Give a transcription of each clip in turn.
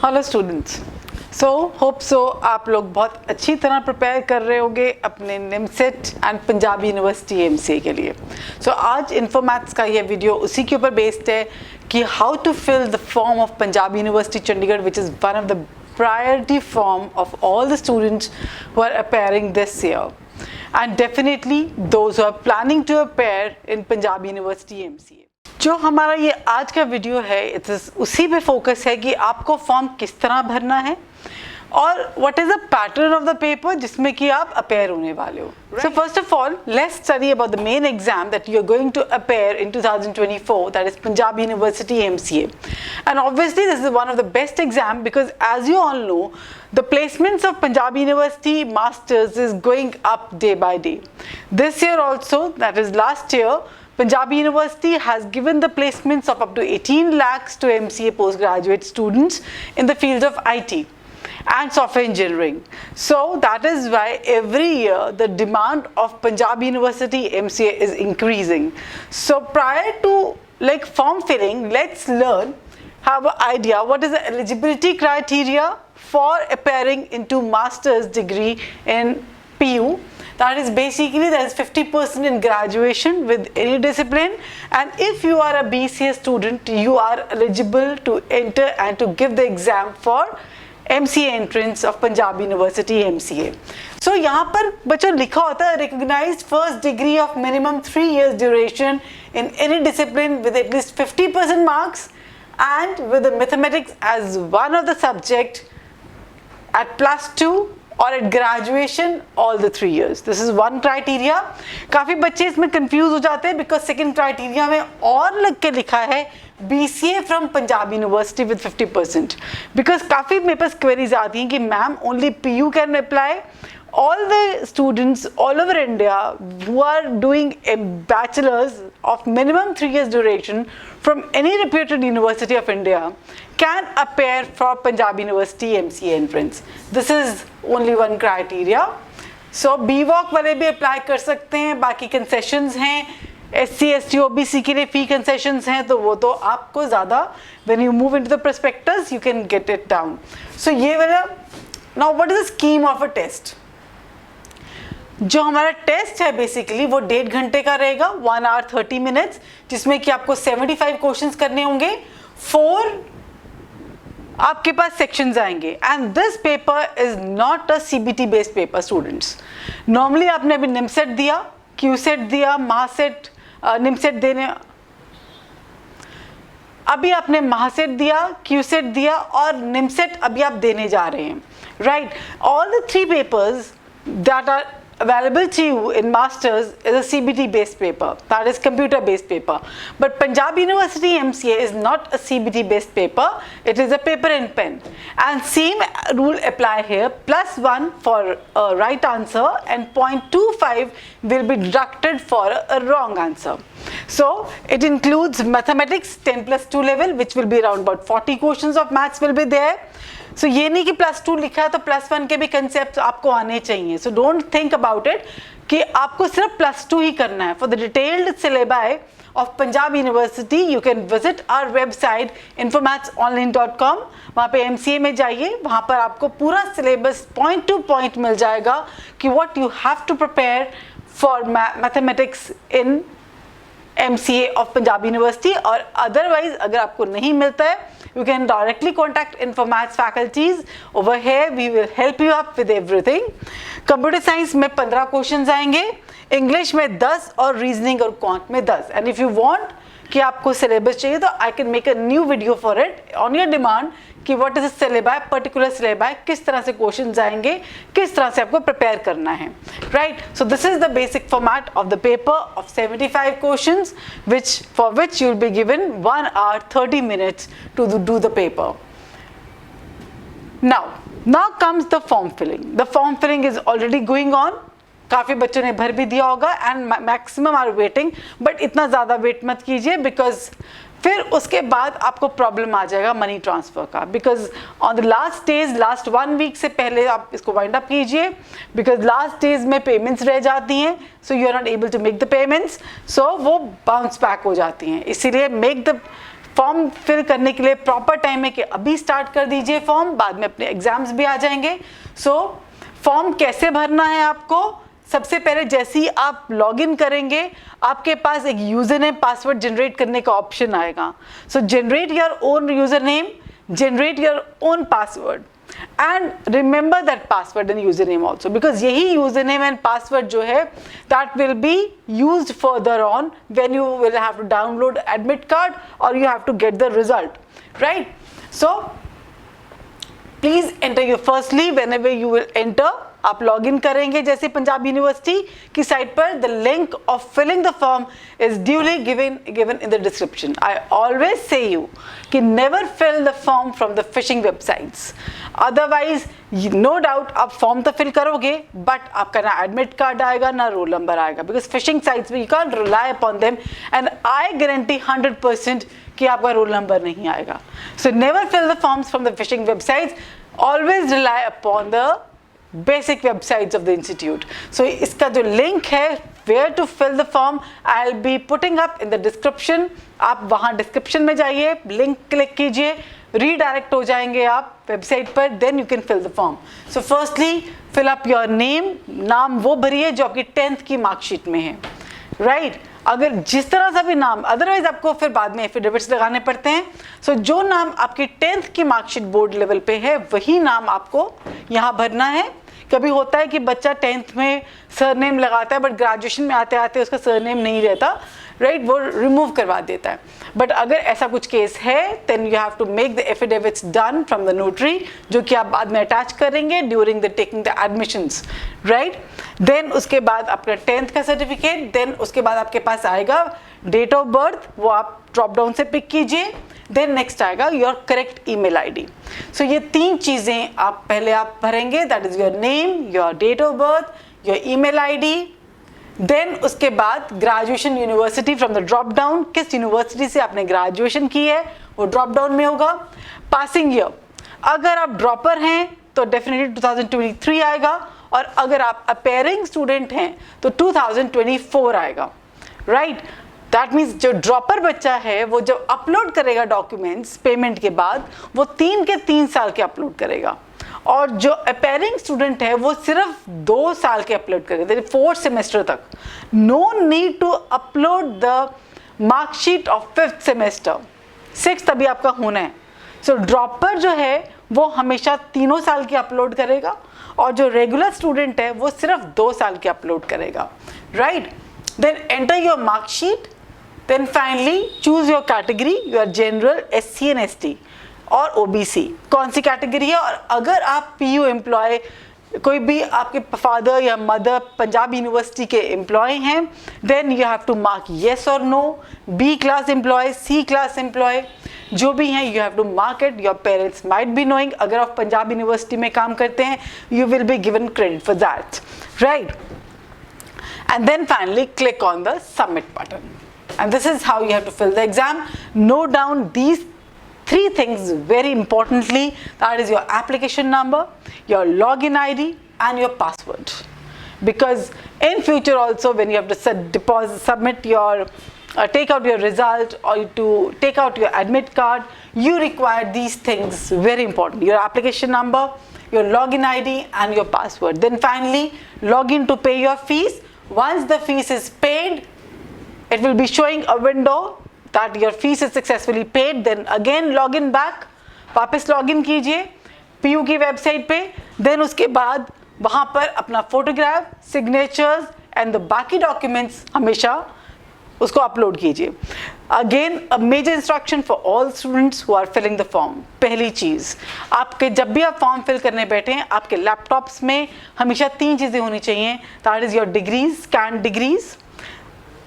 Hello students, hope so आप लोग बहुत अच्छी तरह प्रिपेयर कर रहे होंगे अपने NIMCET and Punjabi university MCA के लिए। आज इन्फोमैथ्स का ये वीडियो उसी के ऊपर बेस्ड है कि how to fill the form of Punjabi university Chandigarh, which is one of the priority form of all the students who are appearing this year, and definitely those who are planning to appear in Punjab University MCA। जो हमारा ये आज का video है उसी पे focus है कि आपको फॉर्म किस तरह भरना है और what is the pattern of the paper जिसमें कि आप अपेयर होने वाले हो। So first of all let's study about the main exam that you are going to appear in 2024, that is Punjab university MCA. And obviously this is one of the best exam because as you all know the placements of Punjab University Masters is going up day by day. This year also, that is last year, Punjab University has given the placements of up to 18 lakhs to MCA postgraduate students in the fields of IT and software engineering. So that is why every year the demand of Punjab University MCA is increasing. So prior to form filling, let's have an idea what is the eligibility criteria for appearing into master's degree in PU. That is basically there is 50% in graduation with any discipline, and if you are a BCA student you are eligible to enter and to give the exam for MCA entrance of Punjab University MCA. So यहाँ पर बच्चों लिखा होता है recognized first degree of minimum 3 years duration in any discipline with at least 50% marks and with the mathematics as one of the subject at +2 or at graduation all the 3 years. This is one criteria. काफ़ी बच्चे इसमें confuse हो जाते हैं because second criteria में और लग के लिखा है BCA from Punjab University with 50%. Because काफ़ी मेरे पास queries आती हैं कि ma'am only PU can apply. All the students all over India who are doing a bachelor's of minimum 3 years duration from any reputed university of India can appear for Punjab University MCA entrance. This is only one criteria. So BVOC वाले भी apply कर सकते हैं, बाकी concessions हैं, SC, ST, OBC के लिए fee concessions हैं, तो वो तो आपको ज़्यादा when you move into the prospectus you can get it down. So ये वाला, now what is the scheme of a test? जो हमारा टेस्ट है बेसिकली वो 1.5 घंटे का रहेगा, 1 hour 30 minutes, जिसमें कि आपको 75 क्वेश्चंस करने होंगे, 4 आपके पास सेक्शंस आएंगे। And this paper is not a CBT based paper students. Normally आपने अभी निमसेट दिया, क्यूसेट दिया, महासेट, निमसेट देने, अभी आपने महासेट दिया, क्यूसेट दिया और निमसेट अभी आप देने जा रहे हैं, right. All the 3 papers that are available to you in masters is a CBT based paper, that is computer based paper, but Punjab University MCA is not a CBT based paper, it is a paper and pen, and same rule apply here, +1 for a right answer and 0.25 will be deducted for a wrong answer. So it includes mathematics 10+2 level, which will be around about 40 questions of maths will be there. So ये नहीं कि +2 लिखा है तो +1 के भी concept आपको आने चाहिए। So don't think about it कि आपको सिर्फ +2 ही करना है। For the detailed syllabi of Punjab University you can visit our website infomathsonline.com। वहाँ पे MCA में जाइए, वहाँ पर आपको पूरा सिलेबस point to point मिल जाएगा कि what you have to prepare for mathematics in MCA of Punjab University। और अदरवाइज अगर आपको नहीं मिलता है you can directly contact Infomaths faculties. Over here we will help you up with everything. Computer science में 15 questions आएंगे, English में 10 और रीजनिंग और क्वांट में 10। एंड इफ यू वांट कि आपको सिलेबस चाहिए तो I can make a new video for it on your demand कि what is the syllabus, particular syllabus, किस तरह से क्वेश्चंस आएंगे, किस तरह से आपको प्रिपेयर करना है, right. So this is the basic format of the paper of 75 questions for which you will be given 1 hour 30 minutes to do the paper. Now comes the form filling. The form filling is already going on. काफ़ी बच्चों ने भर भी दिया होगा and maximum are waiting, but इतना ज़्यादा wait मत कीजिए बिकॉज फिर उसके बाद आपको प्रॉब्लम आ जाएगा मनी ट्रांसफ़र का, because on the last days, last 1 week से पहले आप इसको वाइंड अप कीजिए बिकॉज लास्ट डेज में पेमेंट्स रह जाती हैं, so you are not able to make the payments, so वो बाउंस बैक हो जाती हैं। इसीलिए मेक द फॉर्म फिल करने के लिए प्रॉपर टाइम है कि अभी स्टार्ट कर दीजिए फॉर्म, बाद में अपने एग्जाम्स भी आ जाएंगे। सो फॉर्म कैसे भरना है आपको, सबसे पहले जैसे ही आप लॉगिन करेंगे आपके पास एक यूजर नेम पासवर्ड जनरेट करने का ऑप्शन आएगा। So generate your own user name, generate your own password and remember that password and username also, because यही username and password जो है that will be used further on when you will have to download admit card or you have to get the result, right? So please enter your firstly whenever you will enter, आप log in करेंगे जैसे Punjab university की site पर, the link of filling the form is duly given in the description. I always say you कि never fill the form from the phishing websites, otherwise no doubt आप form तो fill करोगे but आपका ना admit card आएगा ना roll number आएगा, because phishing sites में you can rely upon them and I guarantee 100% कि आपका रोल नंबर नहीं आएगा। So never fill the forms from the phishing websites, always rely upon the basic websites of the institute. So इसका जो link है where to fill the form I'll be putting up in the description, आप वहाँ description में जाइए, link click कीजिए, redirect हो जाएंगे आप website पर, then you can fill the form. So firstly fill up your name, नाम वो भरिए जो आपकी 10th की marksheet में है, right? अगर जिस तरह सा भी नाम, अदरवाइज आपको फिर बाद में एफिडेविट्स लगाने पड़ते हैं। सो जो नाम आपकी 10th की मार्कशीट बोर्ड लेवल पे है वही नाम आपको यहाँ भरना है। कभी होता है कि बच्चा 10th में सरनेम लगाता है बट ग्रेजुएशन में आते आते उसका सरनेम नहीं रहता, राइट, वो रिमूव करवा देता है। बट अगर ऐसा कुछ केस है then you have to make the affidavits done from the notary, जो कि आप बाद में अटैच करेंगे during the taking the admissions, right. Then उसके बाद आपका 10th का सर्टिफिकेट, देन उसके बाद आपके पास आएगा डेट ऑफ बर्थ, वो आप ड्रॉप डाउन से पिक कीजिए। देन नेक्स्ट आएगा योर करेक्ट ईमेल आईडी। सो ये 3 चीज़ें आप पहले आप भरेंगे, that is your name, your date of birth, your email ID. Then उसके बाद graduation university from the drop down, किस यूनिवर्सिटी से आपने ग्रेजुएशन की है वो ड्रॉप डाउन में होगा। पासिंग ईयर, अगर आप ड्रॉपर हैं तो डेफिनेटली 2023 आएगा, और अगर आप अपेयरिंग स्टूडेंट हैं तो 2024 आएगा, राइट। दैट मीन्स जो ड्रॉपर बच्चा है वो जब अपलोड करेगा डॉक्यूमेंट्स पेमेंट के बाद वो 3 के 3 साल के अपलोड करेगा, और जो अपेयरिंग स्टूडेंट है वो सिर्फ 2 साल के अपलोड करेगा, 4th सेमेस्टर तक। No need to upload the marksheet of 5th semester, 6th अभी आपका होना है। सो ड्रॉपर जो है वो हमेशा 3 साल के अपलोड करेगा, और जो रेगुलर स्टूडेंट है वो सिर्फ 2 साल के अपलोड करेगा, right. Then enter your marksheet, then finally choose your category, your general, SC and ST और OBC, कौन सी कैटेगरी है। और अगर आप PU एम्प्लॉय, कोई भी आपके फादर या मदर पंजाब यूनिवर्सिटी के एम्प्लॉय हैं, then you have to mark yes और no. B class employ, C class employ जो भी हैं you have to mark it, your parents might be knowing, अगर आप पंजाब यूनिवर्सिटी में काम करते हैं you will be given credit for that, right. And then finally click on the submit button, and this is how you have to fill the exam. Note down these 3 things very importantly, that is your application number, your login ID and your password, because in future also when you have to submit your take out your result or to take out your admit card, you require these things, very important, your application number, your login ID and your password. Then finally log in to pay your fees. Once the fees is paid, it will be showing a window that your fees is successfully paid. Then again log in back, वापस log in कीजिए PU की website पे। Then उसके बाद वहाँ पर अपना photograph, signatures and the बाकी डॉक्यूमेंट्स हमेशा उसको अपलोड कीजिए। Again a major instruction for all students who are filling the form, पहली चीज़ आपके जब भी आप फॉर्म फिल करने बैठें आपके लैपटॉप्स में हमेशा 3 चीज़ें होनी चाहिए, that is your degrees, scan degrees,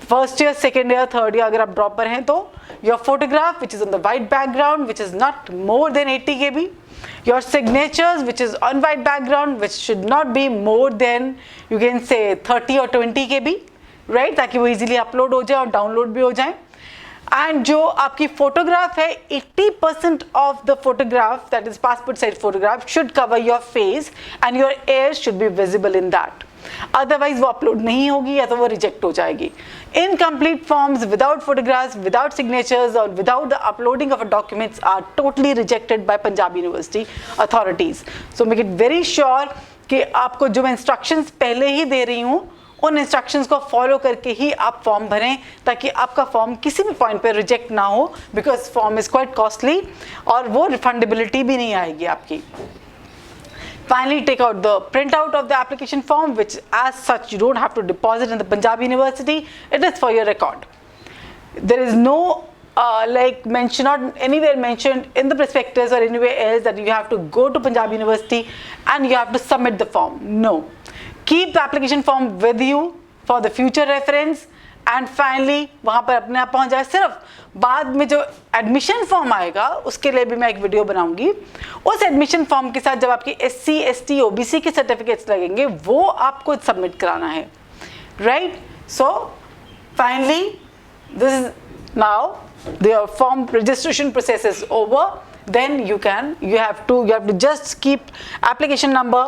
first year, second year, third year अगर आप ड्रॉपर हैं तो, your photograph which is on the white background which is not more than 80 KB, your signatures which is on white background which should not be more than you can say 30 or 20 KB, right, ताकि वो easily upload हो जाए और download भी हो जाए। And जो आपकी फोटोग्राफ है 80% of the photograph that is passport size photograph should cover your face and your air should be visible in that. Otherwise वो अपलोड नहीं होगी या तो वो रिजेक्ट हो जाएगी. Incomplete forms without photographs, without signatures or without the uploading of documents are totally rejected by Punjab University authorities. So make it very sure कि आपको जो मैं instructions पहले ही दे रही हूँ उन इंस्ट्रक्शंस को फॉलो करके ही आप फॉर्म भरें ताकि आपका फॉर्म किसी भी पॉइंट पे रिजेक्ट ना हो, because form is quite costly और वो रिफंडेबिलिटी भी नहीं आएगी आपकी. Finally, take out the printout of the application form, which as such you don't have to deposit in the Punjab University. It is for your record. There is no like mention, not anywhere mentioned in the prospectus or anywhere else that you have to go to Punjab University and you have to submit the form. No. Keep the application form with you for the future reference. And finally वहाँ पर अपने आप पहुँच जाए. सिर्फ बाद में जो एडमिशन फॉर्म आएगा उसके लिए भी मैं एक वीडियो बनाऊंगी. उस एडमिशन फॉर्म के साथ जब आपकी SC ST OBC के सर्टिफिकेट्स लगेंगे वो आपको सबमिट कराना है. Right. So finally this is now the form registration process is over. Then you have to just keep application number,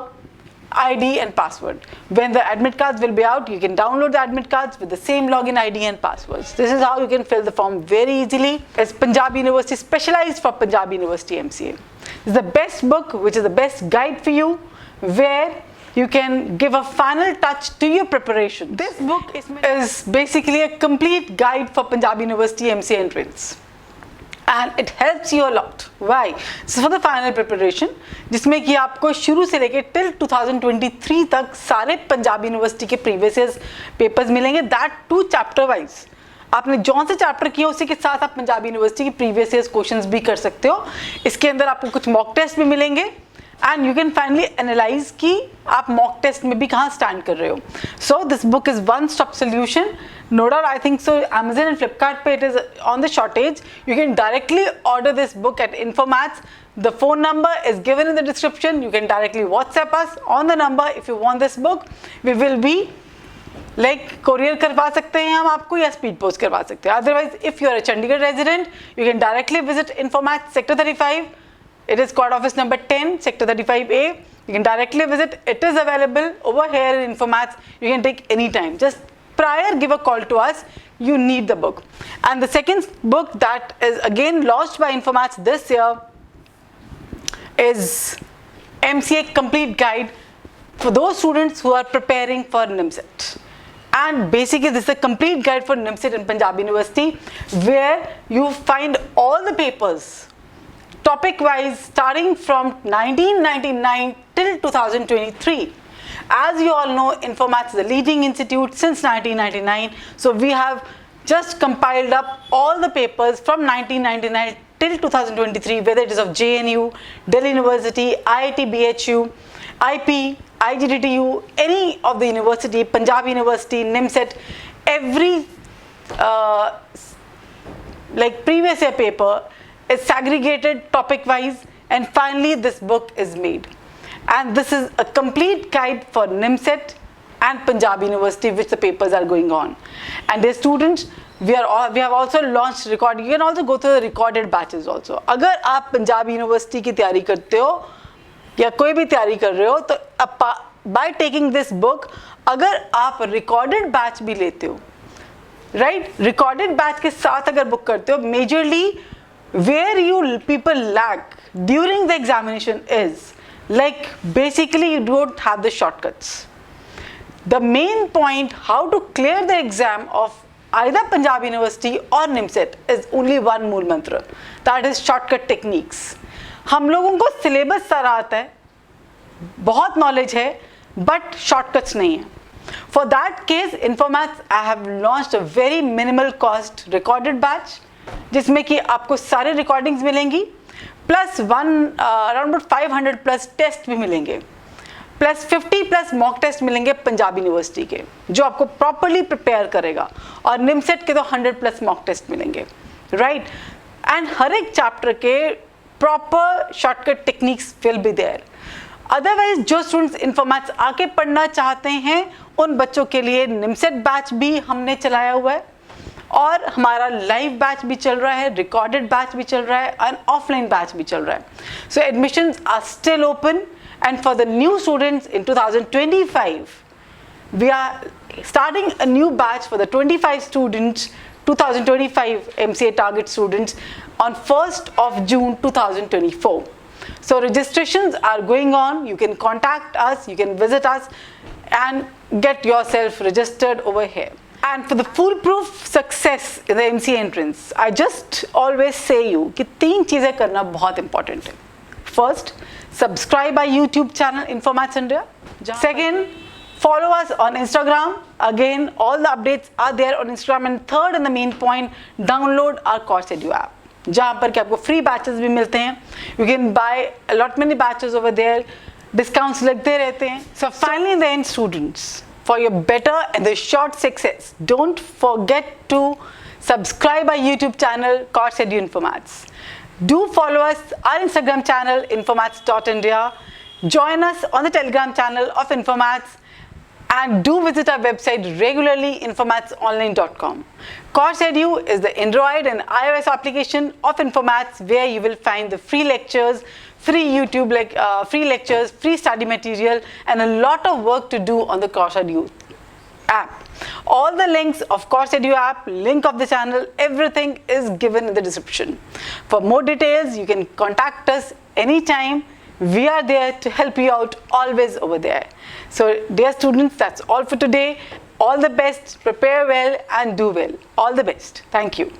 ID and password. When the admit cards will be out, you can download the admit cards with the same login ID and passwords. This is how you can fill the form very easily. It's Punjab University, specialized for Punjab University MCA. This is the best book, which is the best guide for you, where you can give a final touch to your preparation. This book is basically a complete guide for Punjab University MCA entrance. And it helps you a lot. Why? This is for the final preparation, जिसमें कि आपको शुरू से लेके till 2023 तक सारे Punjab university के previous year papers मिलेंगे, दैट टू चैप्टर वाइज. आपने जौन से चैप्टर किया उसी के साथ आप पंजाब यूनिवर्सिटी की प्रीवियस ईयर क्वेश्चंस भी कर सकते हो. इसके अंदर आपको कुछ मॉक टेस्ट भी मिलेंगे and you can finally analyse कि आप मॉक टेस्ट में भी कहाँ स्टैंड कर रहे हो. So this book is one stop solution. No doubt, I think so. Amazon and Flipkart pay it is on the shortage. You can directly order this book at Infomats. The phone number is given in the description. You can directly WhatsApp us on the number if you want this book. We will be like courier करवा सकते हैं हम आपको या speed post करवा सकते हैं. Otherwise, if you are a Chandigarh resident, you can directly visit Infomats Sector 35. It is code office number 10, Sector 35A. You can directly visit. It is available over here in Infomats. You can take any time. Just prior give a call to us. You need the book. And the second book that is again launched by Infomats this year is MCA Complete Guide for those students who are preparing for NIMCET. And basically this is a complete guide for NIMCET in Punjab University, where you find all the papers topic wise starting from 1999 till 2023. As you all know, Infomats is a leading institute since 1999. So we have just compiled up all the papers from 1999 till 2023, whether it is of JNU, Delhi University, IIT BHU, IP, IGDTU, any of the university, Punjab University, NIMCET, every like previous year paper is segregated topic wise, and finally this book is made. And this is a complete guide for NIMCET and Punjab University, which the papers are going on. And dear students, we have also launched recording. You can also go through the recorded batches also. अगर आप Punjab university की तैयारी करते हो या कोई भी तैयारी कर रहे हो तो by taking this book, अगर आप recorded batch भी लेते हो, right? Recorded batch के साथ अगर book करते हो, majorly where you people lack during the examination is like basically you don't have the shortcuts. The main point how to clear the exam of either Punjab University or NIMCET is only one मूल मंत्र, that is shortcut techniques. हम लोगों को syllabus सारा आता है, बहुत knowledge है, but shortcuts नहीं है. For that case, Infomats I have launched a very minimal cost recorded batch, जिसमें कि आपको सारे recordings मिलेंगी, प्लस अराउंड 500 प्लस टेस्ट भी मिलेंगे, प्लस 50 प्लस मॉक टेस्ट मिलेंगे पंजाब यूनिवर्सिटी के, जो आपको प्रॉपरली प्रिपेयर करेगा. और निमसेट के तो 100 प्लस मॉक टेस्ट मिलेंगे, राइट. एंड हर एक चैप्टर के proper shortcut techniques will be there. Otherwise जो स्टूडेंट्स इन्फॉर्मेट्स आके पढ़ना चाहते हैं उन बच्चों के लिए निमसेट बैच भी हमने चलाया हुआ है, और हमारा लाइव बैच भी चल रहा है, रिकॉर्डेड बैच भी चल रहा है, एंड ऑफलाइन बैच भी चल रहा है. So admissions are still open, and for the new students in 2025 we are starting a new batch for the 25 students, 2025 MCA target students on 1st of June 2024. So registrations are going on. You can contact us, you can visit us and get yourself registered over here. And for the foolproof success in the MCA entrance, I just always say you कि 3 चीज़ें करना बहुत important है. First, subscribe our YouTube channel Infomats India. Second, follow us on Instagram. Again, all the updates are there on Instagram. And third and the main point, download our Course Edu app, जहाँ पर कि आपको free batches भी मिलते हैं. You can buy a lot many batches over there. Discounts लगते रहते हैं. So finally, in the end, students, for your better and the short success, don't forget to subscribe our YouTube channel Course Edu Infomats. Do follow us, our Instagram channel infomats.india. Join us on the Telegram channel of Infomats. And do visit our website regularly, infomatsonline.com. Course Edu is the Android and iOS application of Infomats, where you will find the free lectures, free YouTube free lectures, free study material, and a lot of work to do on the Course Edu app. All the links of Course Edu app, link of the channel, everything is given in the description. For more details, you can contact us anytime. We are there to help you out, always over there. So dear students, that's all for today. All the best, prepare well and do well. All the best. Thank you.